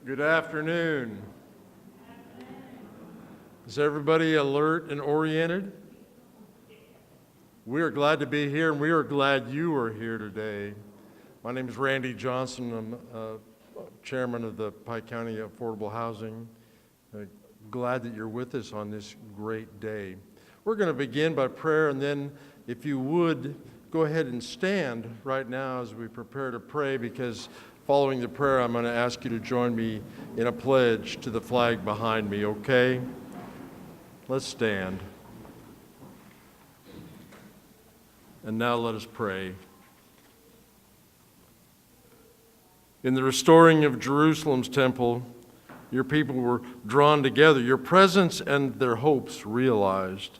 Good afternoon. Is everybody alert and oriented? We are glad to be here, and we are glad you are here today. My name is Randy Johnson. I'm chairman of the Pike County Affordable Housing. Glad that you're with us on this great day. We're going to begin by prayer, and then if you would, go ahead and stand right now as we prepare to pray, because following the prayer, I'm going to ask you to join me in a pledge to the flag behind me, okay? Let's stand. And now let us pray. In the restoring of Jerusalem's temple, your people were drawn together, your presence and their hopes realized.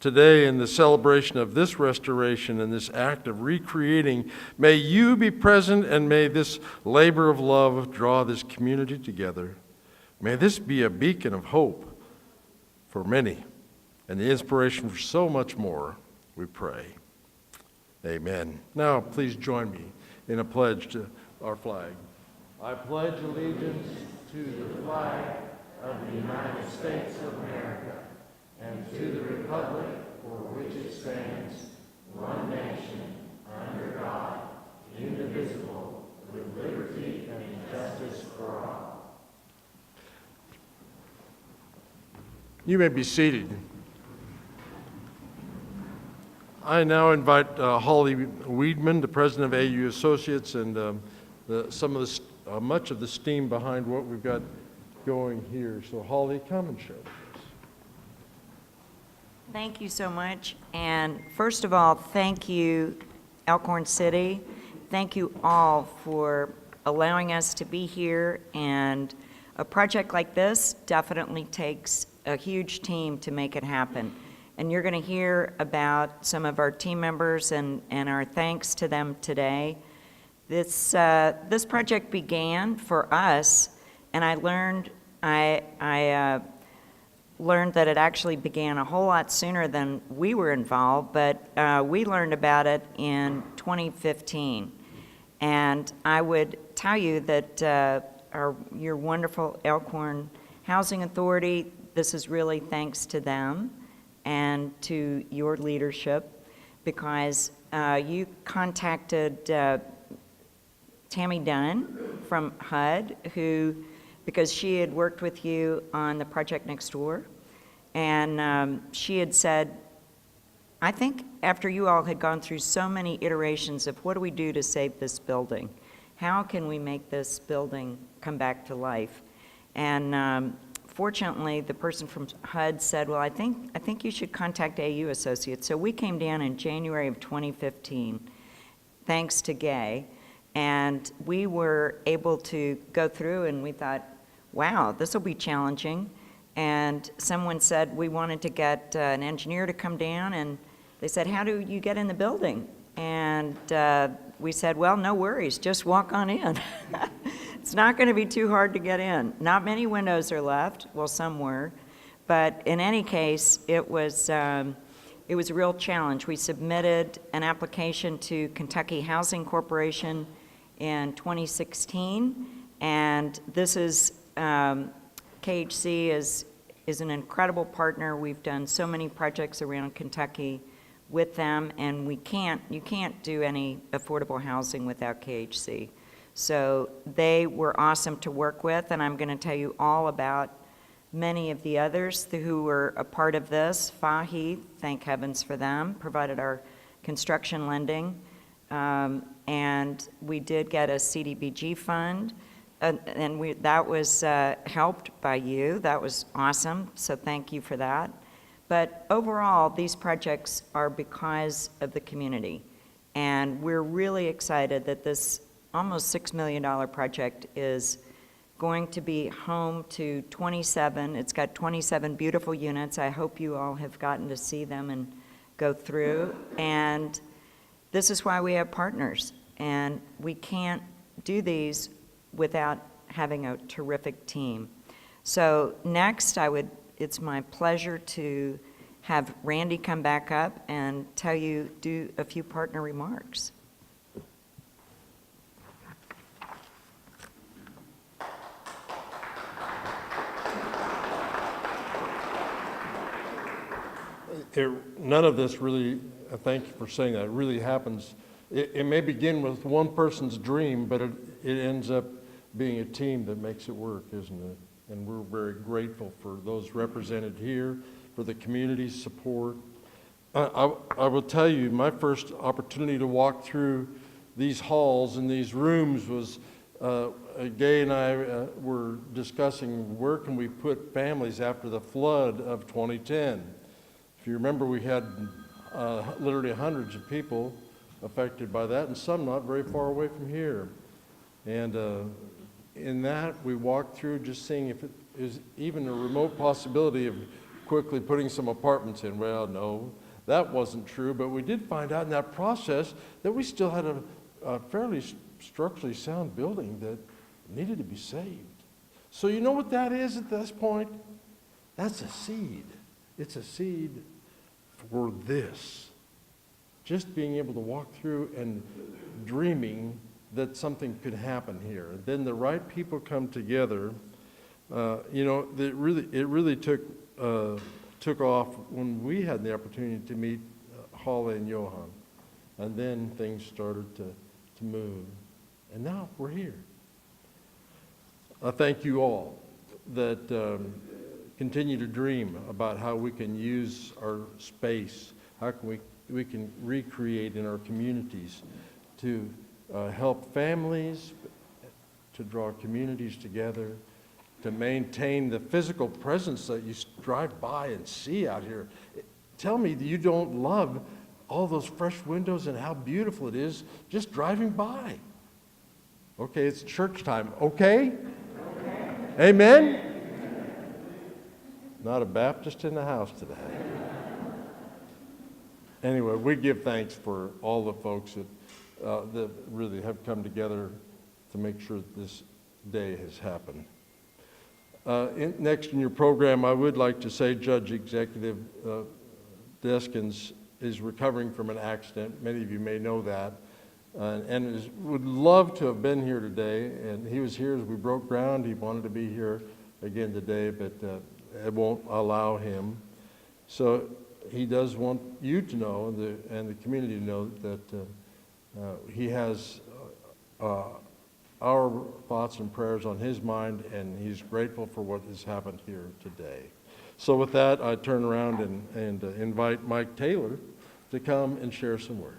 Today, in the celebration of this restoration and this act of recreating, may you be present, and may this labor of love draw this community together. May this be a beacon of hope for many and the inspiration for so much more, we pray. Amen. Now, please join me in a pledge to our flag. I pledge allegiance to the flag of the United States of America and to the republic for which it stands, one nation, under God, indivisible, with liberty and justice for all. You may be seated. I now invite Holly WIEDEMANN, the president of AU Associates, and much of the steam behind what we've got going here. So Holly, come and share with us. Thank you so much. And first of all, thank you, Elkhorn City. Thank you all for allowing us to be here. And a project like this definitely takes a huge team to make it happen. And you're going to hear about some of our team members and our thanks to them today. This project began for us, and I learned that it actually began a whole lot sooner than we were involved, but we learned about it in 2015. And I would tell you that your wonderful Elkhorn Housing Authority, this is really thanks to them and to your leadership, because you contacted Tammy Dunn from HUD, because she had worked with you on the project next door, and she had said, I think after you all had gone through so many iterations of what do we do to save this building, how can we make this building come back to life? And fortunately, the person from HUD said, well, I think you should contact AU Associates. So we came down in January of 2015, thanks to Gay, and we were able to go through, and we thought, wow, this will be challenging. And someone said we wanted to get an engineer to come down, and they said, how do you get in the building? And we said, well, no worries, just walk on in. It's not going to be too hard to get in. Not many windows are left. Well, some were. But in any case, it was a real challenge. We submitted an application to Kentucky Housing Corporation in 2016, and this is KHC is an incredible partner. We've done so many projects around Kentucky with them, and you can't do any affordable housing without KHC. So they were awesome to work with, and I'm going to tell you all about many of the others who were a part of this. Fahi, thank heavens for them, provided our construction lending, and we did get a CDBG fund. And that was helped by you. That was awesome, so thank you for that. But overall, these projects are because of the community. And we're really excited that this almost $6 million project is going to be home to 27. It's got 27 beautiful units. I hope you all have gotten to see them and go through. And this is why we have partners. And we can't do these without having a terrific team. So next, it's my pleasure to have Randy come back up and do a few partner remarks. none of this really, thank you for saying that, it really happens. It may begin with one person's dream, but it ends up being a team that makes it work, isn't it? And we're very grateful for those represented here, for the community's support. I will tell you, my first opportunity to walk through these halls and these rooms was Gay and I were discussing where can we put families after the flood of 2010. If you remember, we had literally hundreds of people affected by that, and some not very far away from here. And in that, we walked through just seeing if it is even a remote possibility of quickly putting some apartments in. Well, no, that wasn't true, but we did find out in that process that we still had a fairly structurally sound building that needed to be saved. So you know what that is at this point? That's a seed. It's a seed for this. Just being able to walk through and dreaming that something could happen here. And then the right people come together. You know, it really took off when we had the opportunity to meet Holly and Johan. And then things started to move. And now we're here. I thank you all that continue to dream about how we can use our space, how can we can recreate in our communities to help families, to draw communities together, to maintain the physical presence that you drive by and see out here. Tell me that you don't love all those fresh windows and how beautiful it is just driving by. Okay, it's church time. Okay? Amen? Not a Baptist in the house today. Anyway, we give thanks for all the folks that really have come together to make sure that this day has happened. Next in your program, I would like to say Judge Executive Deskins is recovering from an accident. Many of you may know that. And would love to have been here today. And he was here as we broke ground. He wanted to be here again today, but it won't allow him. So he does want you to know, and the community to know, that he has our thoughts and prayers on his mind, and he's grateful for what has happened here today. So with that, I turn around and invite Mike Taylor to come and share some words.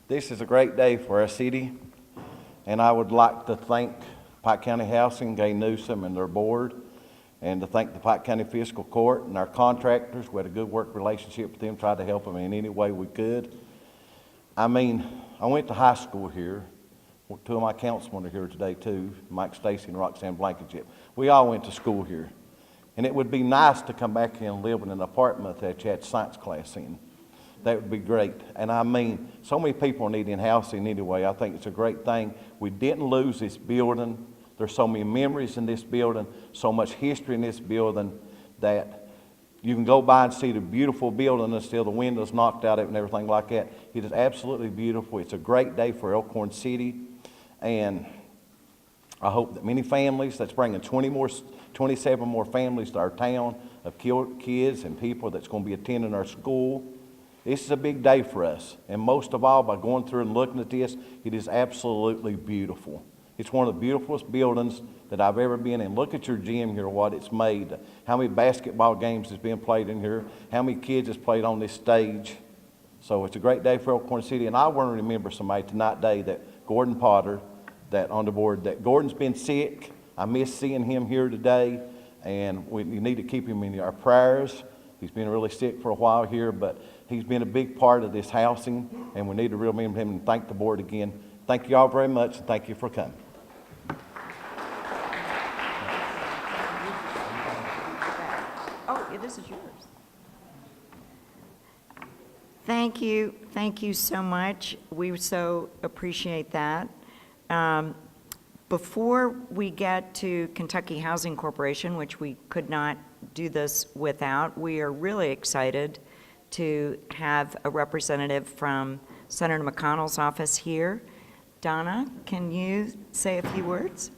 This is a great day for our city, and I would like to thank Pike County Housing, Gay Newsom, and their board, and to thank the Pike County Fiscal Court and our contractors. We had a good work relationship with them, tried to help them in any way we could. I mean, I went to high school here. Two of my councilmen are here today too, Mike Stacy and Roxanne Blankenship. We all went to school here. And it would be nice to come back here and live in an apartment that you had science class in. That would be great. And I mean, so many people are needing housing anyway. I think it's a great thing. We didn't lose this building. There's so many memories in this building, so much history in this building, that you can go by and see the beautiful building and still the windows knocked out of it and everything like that. It is absolutely beautiful. It's a great day for Elkhorn City. And I hope that many families, that's bringing 27 more families to our town of kids and people that's going to be attending our school. This is a big day for us, and most of all, by going through and looking at this, it is absolutely beautiful. It's one of the beautifulest buildings that I've ever been in. Look at your gym here, what it's made. How many basketball games has been played in here. How many kids has played on this stage. So it's a great day for Elkhorn City, and I want to remember somebody tonight day, that Gordon Potter, that on the board, that Gordon's been sick. I miss seeing him here today, and we need to keep him in our prayers. He's been really sick for a while here, but he's been a big part of this housing, and we need to remember him and thank the board again. Thank you all very much, and thank you for coming. Oh, yeah, this is yours. Thank you. Thank you so much. We so appreciate that. Before we get to Kentucky Housing Corporation, which we could not do this without, we are really excited to have a representative from Senator McConnell's office here. Donna, can you say a few words?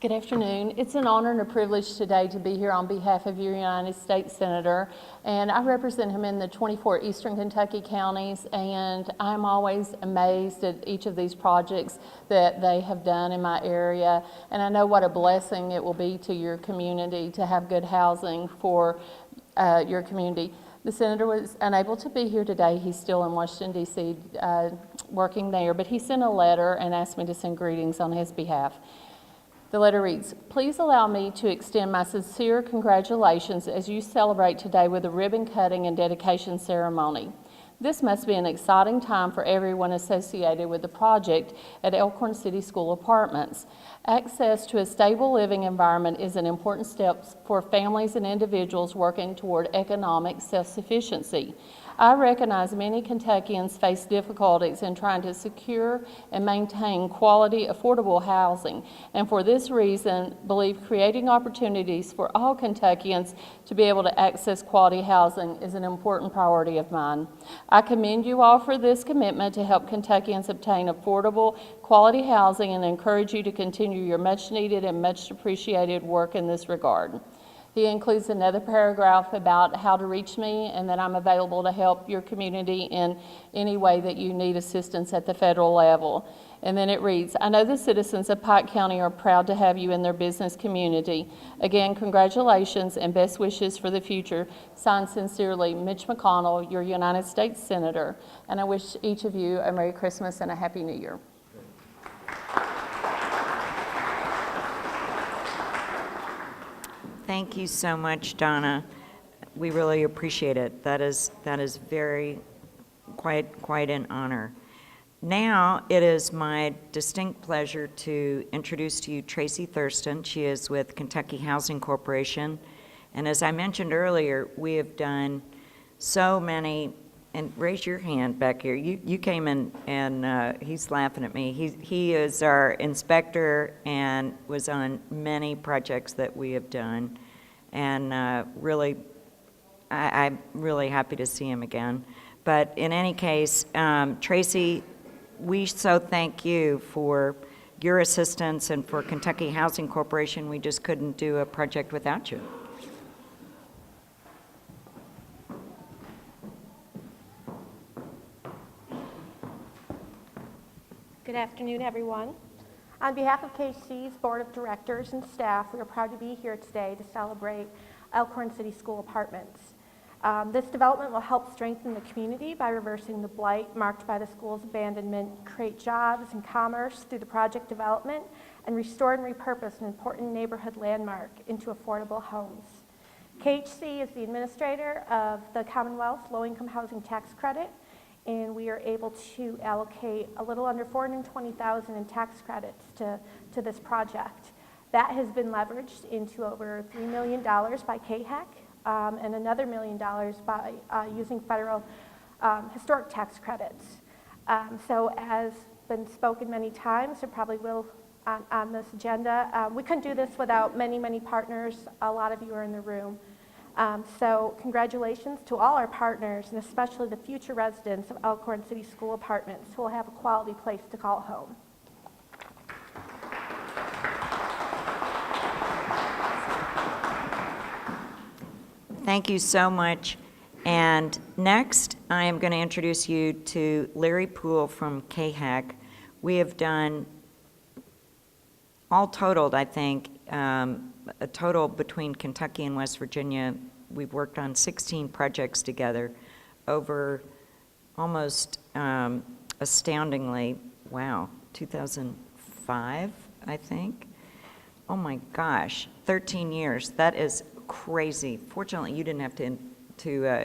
Good afternoon. It's an honor and a privilege today to be here on behalf of your United States Senator, and I represent him in the 24 Eastern Kentucky counties, and I'm always amazed at each of these projects that they have done in my area, and I know what a blessing it will be to your community to have good housing for your community. The Senator was unable to be here today. He's still in Washington, D.C., working there, but he sent a letter and asked me to send greetings on his behalf. The letter reads, "Please allow me to extend my sincere congratulations as you celebrate today with a ribbon cutting and dedication ceremony. This must be an exciting time for everyone associated with the project at Elkhorn City School Apartments. Access to a stable living environment is an important step for families and individuals working toward economic self-sufficiency. I recognize many Kentuckians face difficulties in trying to secure and maintain quality, affordable housing, and for this reason, believe creating opportunities for all Kentuckians to be able to access quality housing is an important priority of mine. I commend you all for this commitment to help Kentuckians obtain affordable, quality housing and encourage you to continue your much-needed and much-appreciated work in this regard." He includes another paragraph about how to reach me and that I'm available to help your community in any way that you need assistance at the federal level. And then it reads, "I know the citizens of Pike County are proud to have you in their business community. Again, congratulations and best wishes for the future. Signed sincerely, Mitch McConnell, your United States Senator." And I wish each of you a Merry Christmas and a Happy New Year. Thank you so much, Donna. We really appreciate it. That is very, quite an honor. Now it is my distinct pleasure to introduce to you Tracy Thurston. She is with Kentucky Housing Corporation. And as I mentioned earlier, we have done so many, and raise your hand back here. You came in and he's laughing at me. He is our inspector and was on many projects that we have done. And really, I'm really happy to see him again. But in any case, Tracy, we so thank you for your assistance and for Kentucky Housing Corporation. We just couldn't do a project without you. Good afternoon, everyone. On behalf of KC's Board of Directors and staff, we are proud to be here today to celebrate Elkhorn City School Apartments. This development will help strengthen the community by reversing the blight marked by the school's abandonment, create jobs and commerce through the project development, and restore and repurpose an important neighborhood landmark into affordable homes. KHC is the administrator of the Commonwealth Low-Income Housing Tax Credit, and we are able to allocate a little under $420,000 in tax credits to this project. That has been leveraged into over $3 million by KHEC and another $1 million by using federal historic tax credits. So as been spoken many times, it probably will on this agenda, we couldn't do this without many, many partners. A lot of you are in the room. So congratulations to all our partners, and especially the future residents of Elkhorn City School Apartments who will have a quality place to call home. Thank you so much. And next, I am going to introduce you to Larry Poole from KHEC. We have done, all totaled, I think, a total between Kentucky and West Virginia, we've worked on 16 projects together over almost astoundingly, 2005, I think. Oh my gosh, 13 years. That is crazy. Fortunately, you didn't have to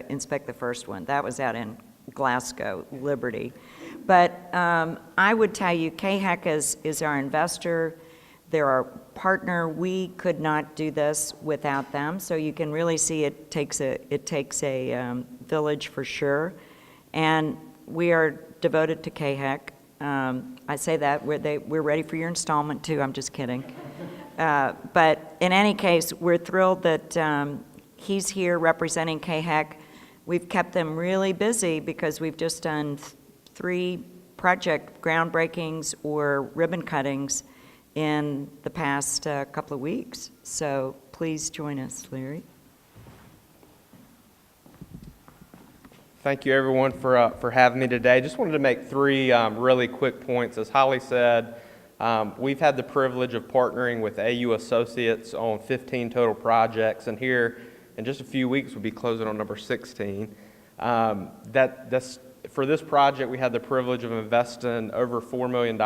inspect the first one. That was out in Glasgow, Liberty. But I would tell you, KHEC is our investor. They're our partner. We could not do this without them. So you can really see it takes a village for sure. And we are devoted to KHEC. I say that we're ready for your installment too. I'm just kidding. But in any case, we're thrilled that he's here representing KHEC. we've kept them really busy because we've just done 3 project groundbreakings or ribbon cuttings in the past couple of weeks. So please join us, Larry. Thank you, everyone, for having me today. Just wanted to make 3 really quick points. As Holly said, we've had the privilege of partnering with AU Associates on 15 total projects, and here in just a few weeks we'll be closing on number 16. For this project, we had the privilege of investing over $4 million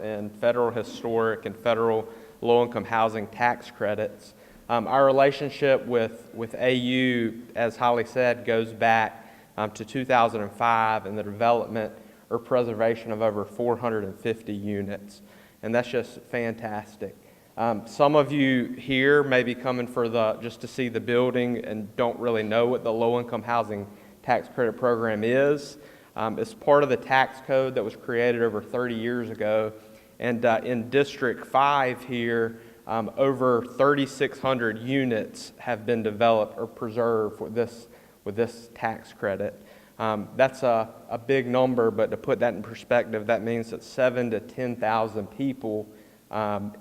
in federal historic and federal low-income housing tax credits. Our relationship with AU, as Holly said, goes back to 2005 and the development or preservation of over 450 units. And that's just fantastic. Some of you here may be coming for just to see the building and don't really know what the low-income housing tax credit program is. It's part of the tax code that was created over 30 years ago. And in District 5 here, over 3,600 units have been developed or preserved with this tax credit. That's a big number, but to put that in perspective, that means that 7,000 to 10,000 people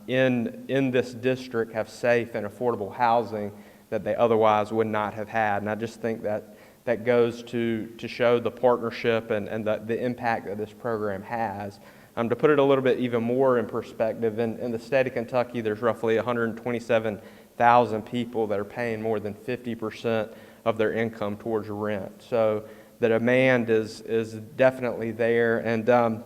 in this district have safe and affordable housing that they otherwise would not have had. And I just think that goes to show the partnership and the impact that this program has. To put it a little bit even more in perspective, in the state of Kentucky, there's roughly 127,000 people that are paying more than 50% of their income towards rent. So the demand is definitely there. And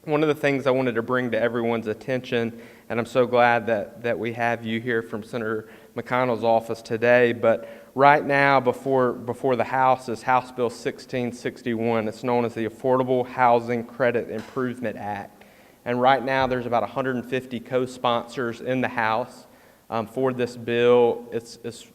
one of the things I wanted to bring to everyone's attention, and I'm so glad that we have you here from Senator McConnell's office today, but right now before the House is House Bill 1661. It's known as the Affordable Housing Credit Improvement Act. And right now there's about 150 co-sponsors in the House for this bill. This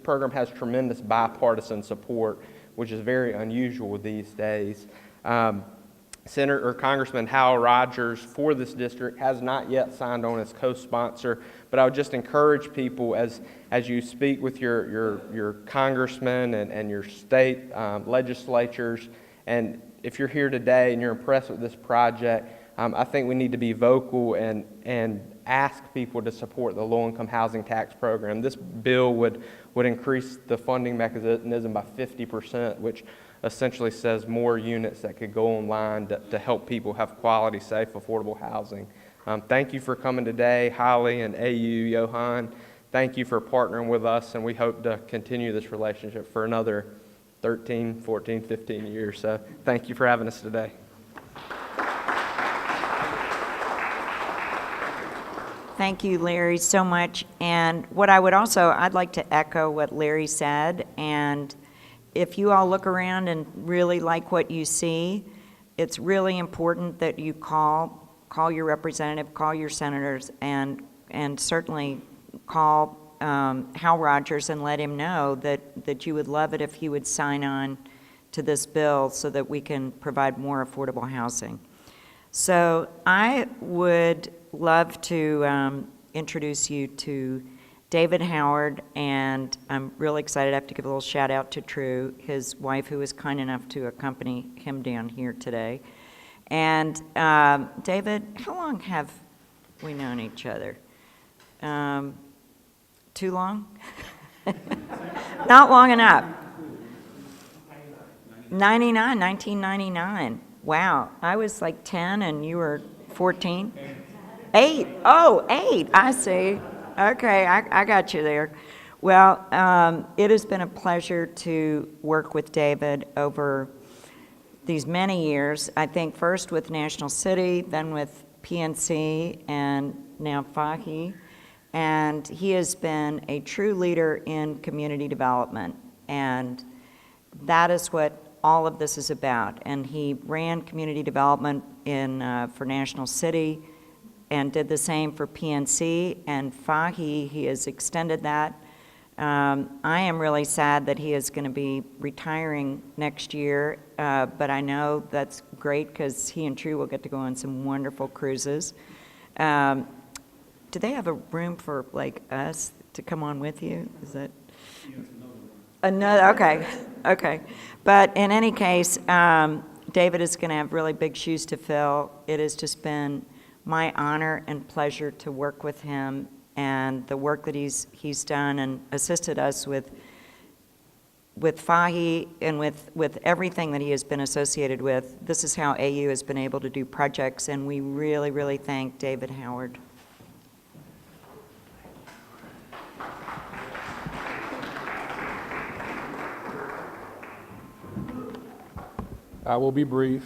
program has tremendous bipartisan support, which is very unusual these days. Congressman Hal Rogers for this district has not yet signed on as co-sponsor, but I would just encourage people as you speak with your congressmen and your state legislatures, and if you're here today and you're impressed with this project, I think we need to be vocal and ask people to support the low-income housing tax program. This bill would increase the funding mechanism by 50%, which essentially says more units that could go online to help people have quality, safe, affordable housing. Thank you for coming today, Holly and AU, Johan. Thank you for partnering with us, and we hope to continue this relationship for another 13, 14, 15 years. So thank you for having us today. Thank you, Larry, so much. And what I'd like to echo what Larry said. And if you all look around and really like what you see, it's really important that you call your representative, call your senators, and certainly call Hal Rogers and let him know that you would love it if he would sign on to this bill so that we can provide more affordable housing. So I would love to introduce you to David Howard, and I'm really excited. I have to give a little shout out to True, his wife, who was kind enough to accompany him down here today. And David, how long have we known each other? Too long? Not long enough. 1999. Wow, I was like 10 and you were 14? 8. Oh, 8, I see. Okay, I got you there. Well, it has been a pleasure to work with David over these many years. I think first with National City, then with PNC, and now FAHI. And he has been a true leader in community development. And that is what all of this is about. And he ran community development for National City and did the same for PNC and FAHI. He has extended that. I am really sad that he is going to be retiring next year, but I know that's great because he and True will get to go on some wonderful cruises. Do they have a room for like us to come on with you? Is that another? Okay. Okay. But in any case, David is going to have really big shoes to fill. It has just been my honor and pleasure to work with him, and the work that he's done and assisted us with FAHI and with everything that he has been associated with. This is how AU has been able to do projects, and we really, really thank David Howard. I will be brief.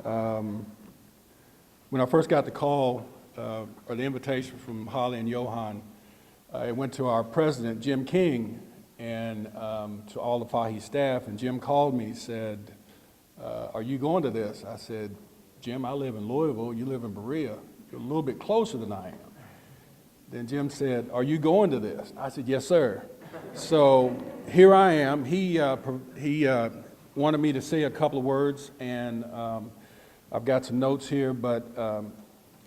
When I first got the call or the invitation from Holly and Johan, it went to our president, Jim King, and to all the FAHI staff, and Jim called me, said, are you going to this? I said, Jim, I live in Louisville, you live in Berea, you're a little bit closer than I am. Then Jim said, are you going to this? I said, yes, sir. So here I am. He wanted me to say a couple of words, and I've got some notes here, but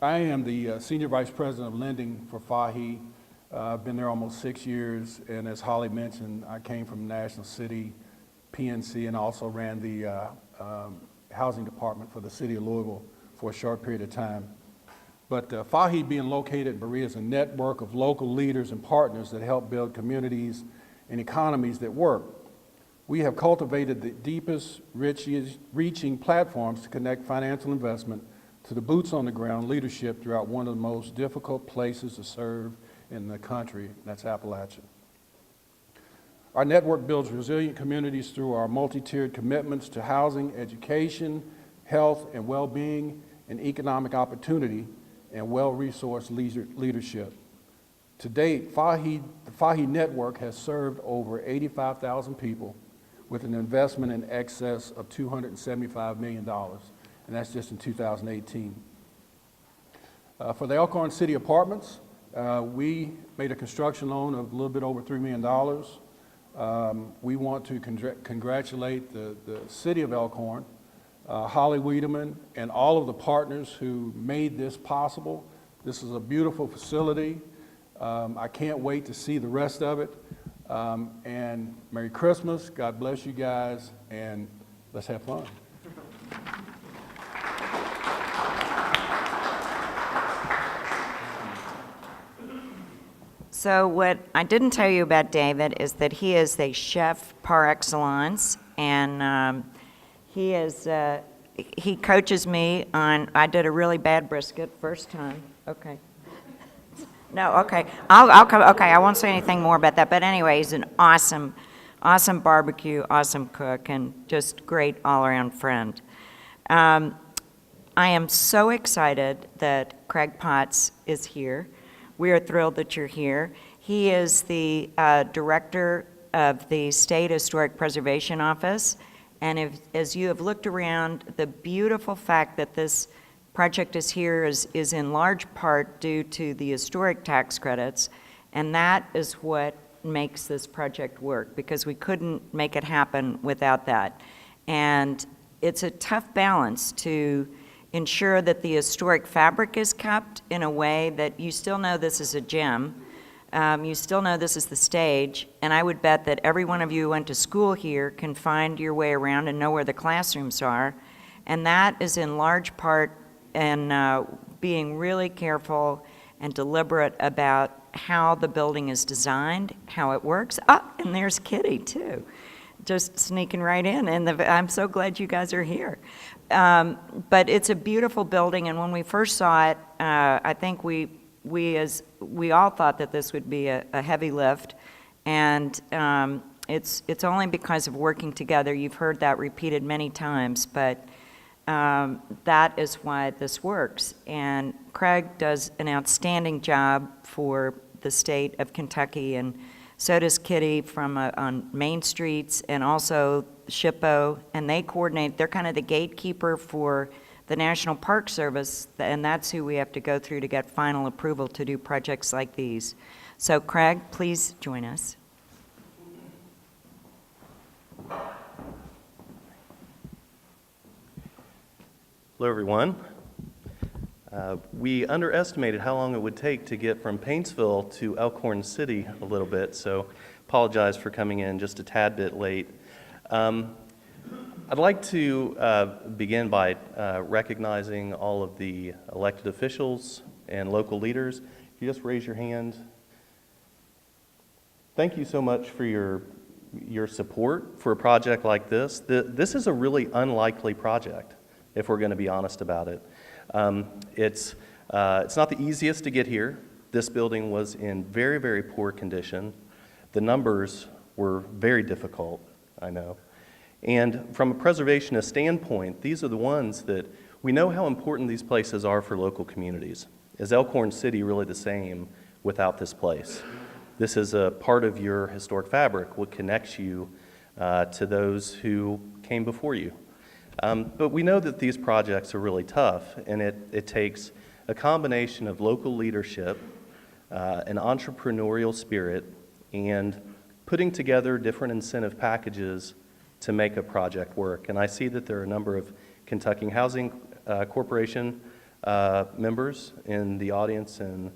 I am the Senior Vice President of Lending for FAHI. I've been there almost 6 years, and as Holly mentioned, I came from National City, PNC, and also ran the housing department for the city of Louisville for a short period of time. But FAHI being located in Berea is a network of local leaders and partners that help build communities and economies that work. We have cultivated the deepest, reaching platforms to connect financial investment to the boots on the ground leadership throughout one of the most difficult places to serve in the country, and that's Appalachia. Our network builds resilient communities through our multi-tiered commitments to housing, education, health and well-being, and economic opportunity, and well-resourced leadership. To date, the FAHI network has served over 85,000 people with an investment in excess of $275 million, and that's just in 2018. For the Elkhorn City Apartments, we made a construction loan of a little bit over $3 million. We want to congratulate the City of Elkhorn, Holly WIEDEMANN, and all of the partners who made this possible. This is a beautiful facility. I can't wait to see the rest of it. And Merry Christmas, God bless you guys, and let's have fun. So what I didn't tell you about David is that he is a chef par excellence, and he coaches me on, I did a really bad brisket first time. Okay. No, okay. I'll come, okay, I won't say anything more about that, but anyway, he's an awesome barbecue, awesome cook, and just great all-around friend. I am so excited that Craig Potts is here. We are thrilled that you're here. He is the director of the State Historic Preservation Office, and as you have looked around, the beautiful fact that this project is here is in large part due to the historic tax credits, and that is what makes this project work, because we couldn't make it happen without that. And it's a tough balance to ensure that the historic fabric is kept in a way that you still know this is a gem, you still know this is the stage, and I would bet that every one of you who went to school here can find your way around and know where the classrooms are, and that is in large part in being really careful and deliberate about how the building is designed, how it works. Oh, and there's Kitty too, just sneaking right in, and I'm so glad you guys are here. But it's a beautiful building, and when we first saw it, I think we all thought that this would be a heavy lift, and it's only because of working together. You've heard that repeated many times, but that is why this works. And Craig does an outstanding job for the state of Kentucky, and so does Kitty from on Main Streets, and also SHPO, and they coordinate. They're kind of the gatekeeper for the National Park Service, and that's who we have to go through to get final approval to do projects like these. So Craig, please join us. Hello, everyone. We underestimated how long it would take to get from Paintsville to Elkhorn City a little bit, so apologize for coming in just a tad bit late. I'd like to begin by recognizing all of the elected officials and local leaders. If you just raise your hand. Thank you so much for your support for a project like this. This is a really unlikely project, if we're going to be honest about it. It's not the easiest to get here. This building was in very, very poor condition. The numbers were very difficult, I know. And from a preservationist standpoint, these are the ones that we know how important these places are for local communities. Is Elkhorn City really the same without this place? This is a part of your historic fabric, what connects you to those who came before you. But we know that these projects are really tough, and it takes a combination of local leadership, an entrepreneurial spirit, and putting together different incentive packages to make a project work. And I see that there are a number of Kentucky Housing Corporation members in the audience and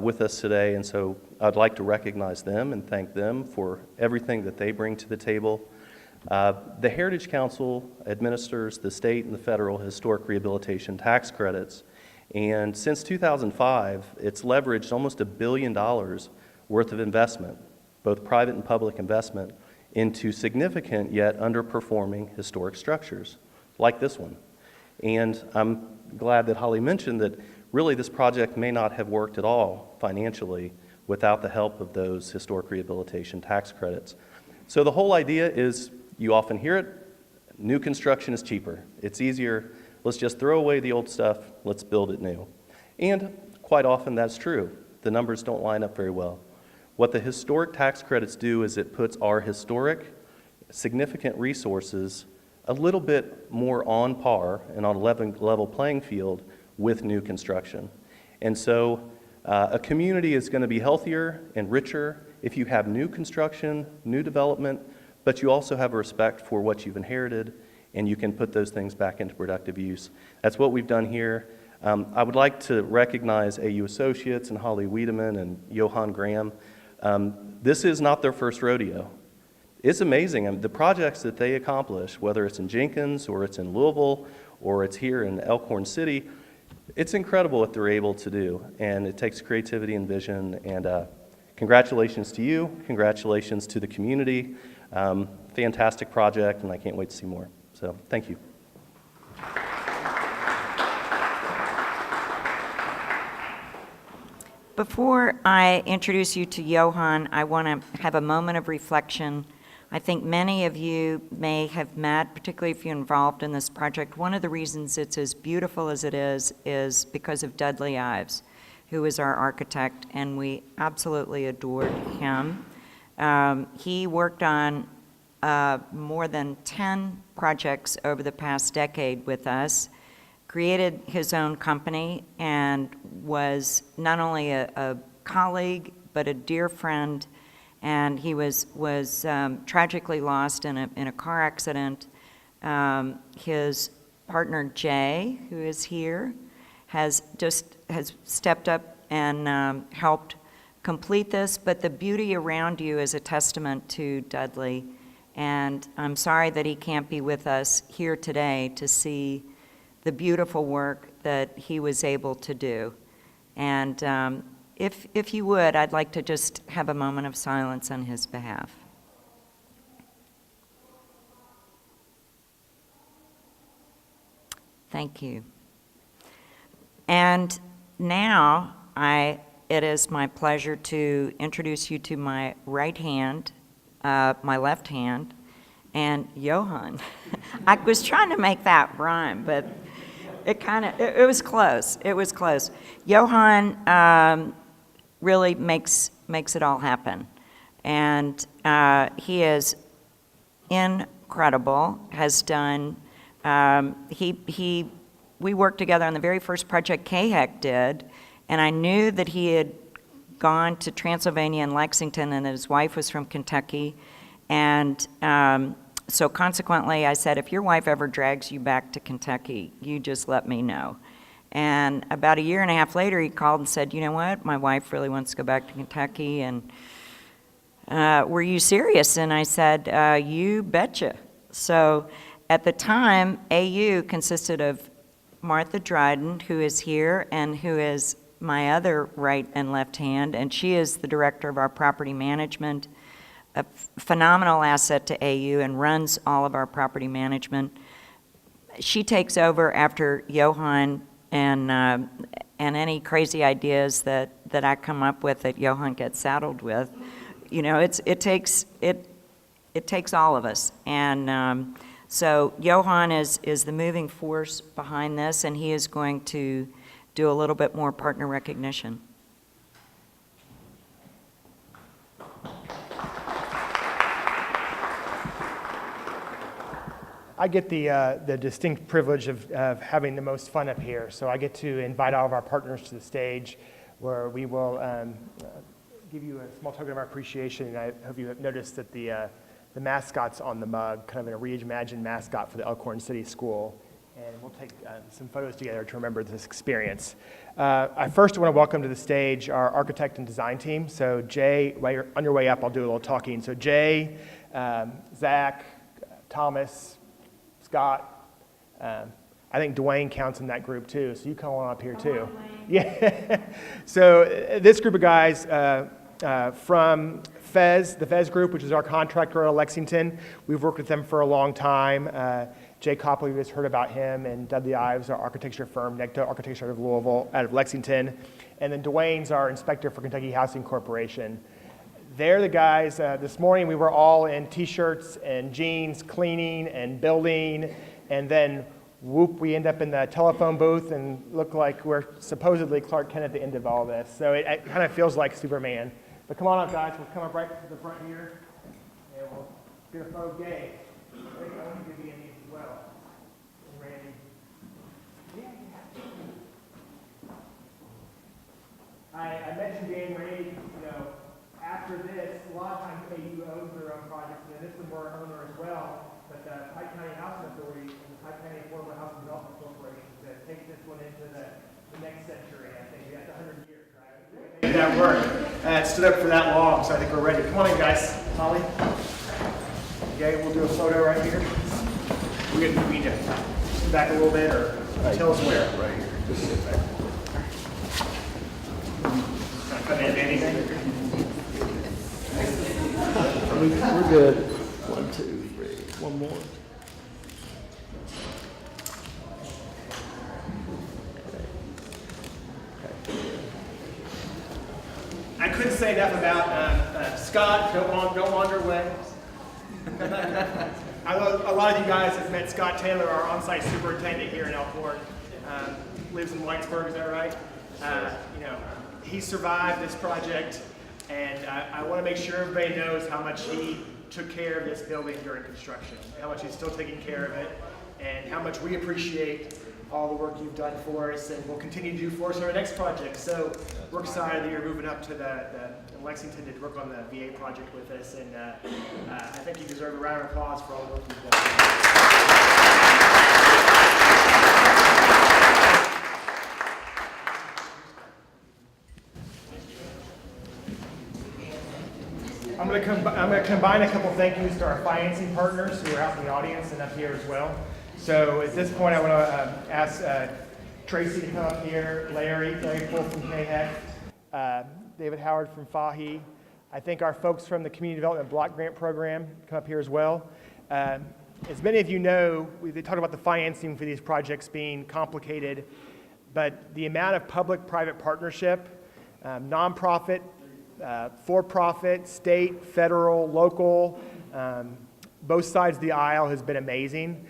with us today, and so I'd like to recognize them and thank them for everything that they bring to the table. The Heritage Council administers the state and the federal historic rehabilitation tax credits, and since 2005, it's leveraged almost $1 billion worth of investment, both private and public investment, into significant yet underperforming historic structures, like this one. And I'm glad that Holly mentioned that really this project may not have worked at all financially without the help of those historic rehabilitation tax credits. So the whole idea is, you often hear it, new construction is cheaper. It's easier, let's just throw away the old stuff, let's build it new. And quite often that's true. The numbers don't line up very well. What the historic tax credits do is it puts our historic, significant resources a little bit more on par and on a level playing field with new construction. And so a community is going to be healthier and richer if you have new construction, new development, but you also have a respect for what you've inherited, and you can put those things back into productive use. That's what we've done here. I would like to recognize AU Associates and Holly WIEDEMANN and Johan Graham. This is not their first rodeo. It's amazing. I mean, the projects that they accomplish, whether it's in Jenkins or it's in Louisville or it's here in Elkhorn City, it's incredible what they're able to do, and it takes creativity and vision. And congratulations to you. Congratulations to the community. Fantastic project, and I can't wait to see more. So thank you. Before I introduce you to Johan, I want to have a moment of reflection. I think many of you may have met, particularly if you're involved in this project. One of the reasons it's as beautiful as it is because of Dudley Ives, who is our architect, and we absolutely adored him. He worked on more than 10 projects over the past decade with us, created his own company, and was not only a colleague, but a dear friend. And he was tragically lost in a car accident. His partner, Jay, who is here, has stepped up and helped complete this. But the beauty around you is a testament to Dudley. And I'm sorry that he can't be with us here today to see the beautiful work that he was able to do. And if you would, I'd like to just have a moment of silence on his behalf. Thank you. And now it is my pleasure to introduce you to my right hand, my left hand, and Johan. I was trying to make that rhyme, but it was close. It was close. Johan really makes it all happen. And he is incredible, has done, we worked together on the very first project KHEC did, and I knew that he had gone to Transylvania and Lexington and that his wife was from Kentucky. And so consequently, I said, if your wife ever drags you back to Kentucky, you just let me know. And about a year and a half later, he called and said, you know what, my wife really wants to go back to Kentucky, and were you serious? And I said, you betcha. So at the time, AU consisted of Martha Dryden, who is here and who is my other right and left hand, and she is the director of our property management, a phenomenal asset to AU and runs all of our property management. She takes over after Johan and any crazy ideas that I come up with that Johan gets saddled with. You know, it takes all of us, and so Johan is the moving force behind this, and he is going to do a little bit more partner recognition. I get the distinct privilege of having the most fun up here. So I get to invite all of our partners to the stage where we will give you a small token of our appreciation. And I hope you have noticed that the mascot's on the mug, kind of a reimagined mascot for the Elkhorn City School. And we'll take some photos together to remember this experience. I first want to welcome to the stage our architect and design team. So Jay, on your way up, I'll do a little talking. So Jay, Zach, Thomas, Scott, I think Dwayne counts in that group too, so you come on up here too. Yeah. So this group of guys from Fez, the Fez group, which is our contractor out of Lexington, we've worked with them for a long time. Jay Copley, we just heard about him, and Dudley Ives, our architecture firm, Necto Architecture out of Louisville, out of Lexington. And then Dwayne's our inspector for Kentucky Housing Corporation. They're the guys, this morning we were all in t-shirts and jeans cleaning and building, and then whoop, we end up in the telephone booth and look like we're supposedly Clark Kent at the end of all this. So it kind of feels like Superman. But come on up, guys, we'll come up right to the front here, and we'll get a photo. Gay, I think I want you to be in these as well. And Randy. I mentioned Gay and Randy, you know, after this, a lot of times AU owns their own projects, and this one we're an owner as well, but the Pike County Housing Authority and the Pike County Affordable Housing Development Corporation to take this one into the next century. I think we got 100 years, right? Make that work. It stood up for that long, so I think we're ready. Come on in, guys. Holly. Okay, we'll do a photo right here. We need to sit back a little bit, or tell us where. Right here. Just sit back. Come in, anything? We're good. 1, 2, 3. One more. I couldn't say enough about Scott. Don't wander away. I know a lot of you guys have met Scott Taylor, our on-site superintendent here in Elkhorn. Lives in Whitesburg, is that right? You know, he survived this project, and I want to make sure everybody knows how much he took care of this building during construction, how much he's still taking care of it, and how much we appreciate all the work you've done for us and will continue to do for us on our next project. So we're excited that you're moving up to the Lexington to work on the VA project with us, and I think you deserve a round of applause for all the work you've done. I'm going to combine a couple thank yous to our financing partners who are out in the audience and up here as well. So at this point, I want to ask Tracy to come up here, Larry Poole from KHEC, David Howard from FAHI. I think our folks from the Community Development Block Grant Program come up here as well. As many of you know, they talk about the financing for these projects being complicated, but the amount of public-private partnership, nonprofit, for-profit, state, federal, local, both sides of the aisle has been amazing.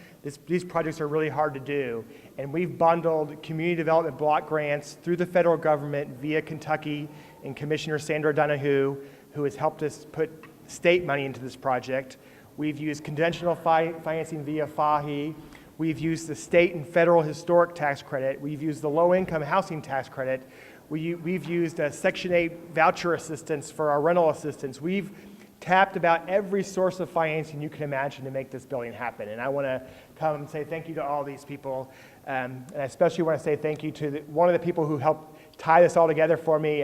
These projects are really hard to do, and we've bundled community development block grants through the federal government via Kentucky and Commissioner Sandra Donahue, who has helped us put state money into this project. We've used conventional financing via FAHI. We've used the state and federal historic tax credit. We've used the low-income housing tax credit. We've used Section 8 voucher assistance for our rental assistance. We've tapped about every source of financing you can imagine to make this building happen. And I want to come and say thank you to all these people. And I especially want to say thank you to one of the people who helped tie this all together for me,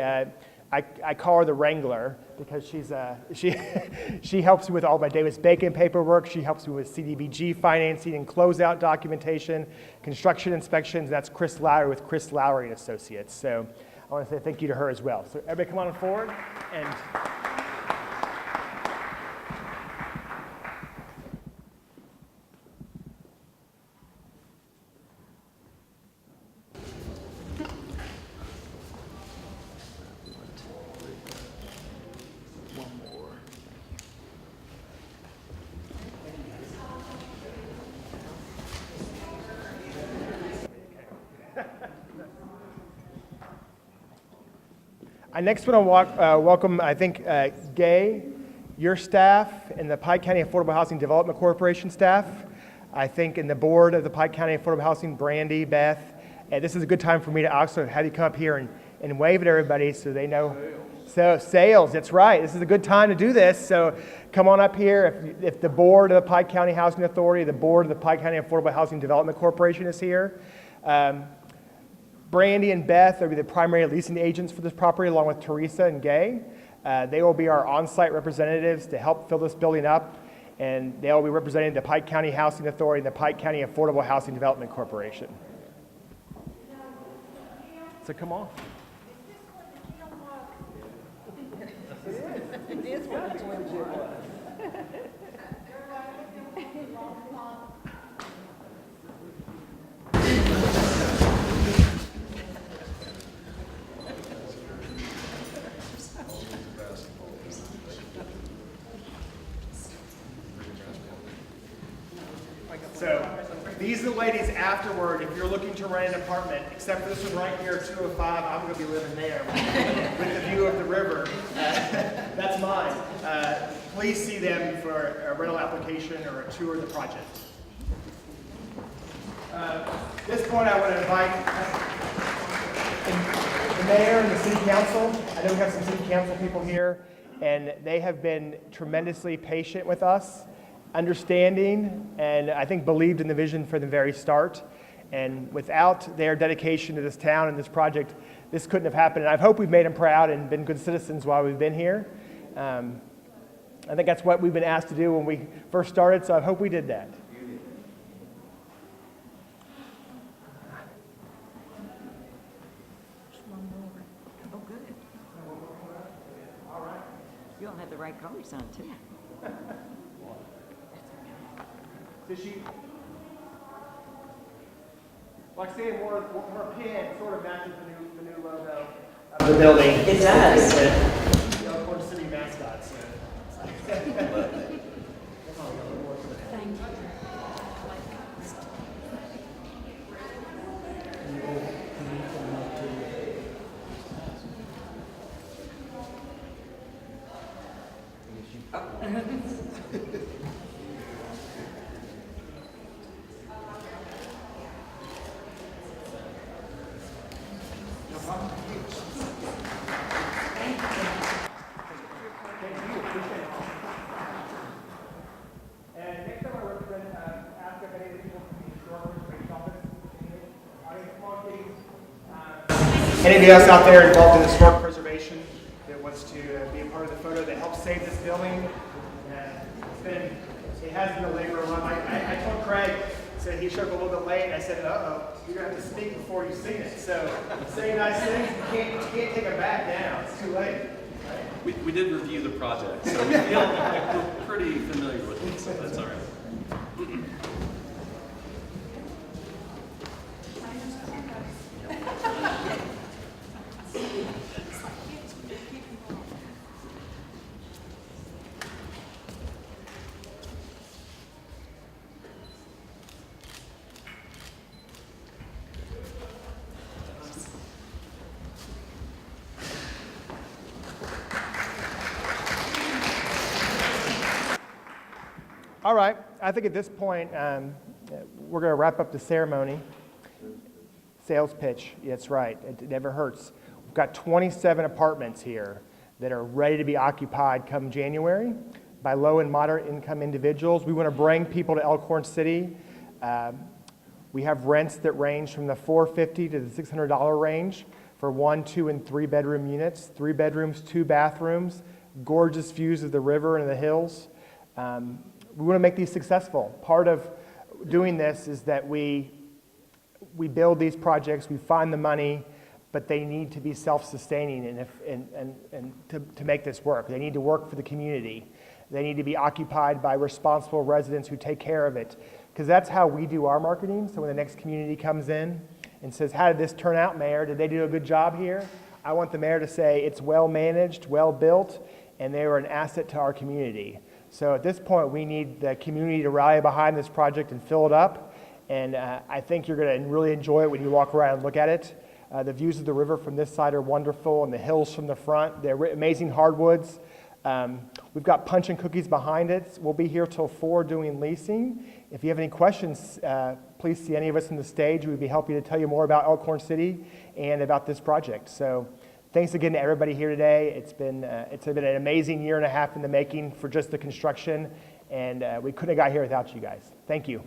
I call her the Wrangler because she helps me with all my Davis-Bacon paperwork. She helps me with CDBG financing and closeout documentation, construction inspections. That's Chris Lowry with Chris Lowry and Associates. So I want to say thank you to her as well. So everybody come on forward. And I next want to welcome, I think, Gay, your staff, and the Pike County Affordable Housing Development Corporation staff. I think in the board of the Pike County Affordable Housing, Brandy, Beth. And this is a good time for me to also have you come up here and wave at everybody so they know. So sales, that's right. This is a good time to do this. So come on up here. If the board of the Pike County Housing Authority, the board of the Pike County Affordable Housing Development Corporation is here. Brandy and Beth will be the primary leasing agents for this property, along with Teresa and Gay. They will be our on-site representatives to help fill this building up, and they will be representing the Pike County Housing Authority and the Pike County Affordable Housing Development Corporation. So come on. So these are the ladies afterward. If you're looking to rent an apartment, except for this one right here, 205, I'm going to be living there with the view of the river. That's mine. Please see them for a rental application or a tour of the project. At this point, I want to invite the mayor and the city council. I know we have some city council people here, and they have been tremendously patient with us, understanding, and I think believed in the vision from the very start. And without their dedication to this town and this project, this couldn't have happened. And I hope we've made them proud and been good citizens while we've been here. I think that's what we've been asked to do when we first started, so I hope we did that. Oh, good. All right. You all have the right colors on, too. Did she, like saying her pin sort of matches the new logo of the building. It does. The Elkhorn City mascot. So. Anybody else out there involved in historic preservation that wants to be a part of the photo that helps save this building? It has been a labor of love. I told Craig, said he showed up a little bit late, and I said, uh-oh, you're going to have to speak before you've seen it. So say nice things, you can't take it back down. It's too late. Right? We did review the project, so we feel like we're pretty familiar with it, so that's all right. All right, I think at this point, we're going to wrap up the ceremony. Sales pitch, that's right, it never hurts. We've got 27 apartments here that are ready to be occupied come January by low and moderate income individuals. We want to bring people to Elkhorn City. We have rents that range from the $450 to the $600 range for 1, 2, and 3 bedroom units, 3 bedrooms, 2 bathrooms, gorgeous views of the river and the hills. We want to make these successful. Part of doing this is that we build these projects, we find the money, but they need to be self-sustaining and to make this work. They need to work for the community. They need to be occupied by responsible residents who take care of it, because that's how we do our marketing. So when the next community comes in and says, how did this turn out, Mayor? Did they do a good job here? I want the mayor to say it's well managed, well built, and they were an asset to our community. So at this point, we need the community to rally behind this project and fill it up. And I think you're going to really enjoy it when you walk around and look at it. The views of the river from this side are wonderful, and the hills from the front. They're amazing hardwoods. We've got punch and cookies behind it. We'll be here till 4 doing leasing. If you have any questions, please see any of us on the stage. We'd be happy to tell you more about Elkhorn City and about this project. So thanks again to everybody here today. It's been an amazing year and a half in the making for just the construction, and we couldn't have got here without you guys. Thank you.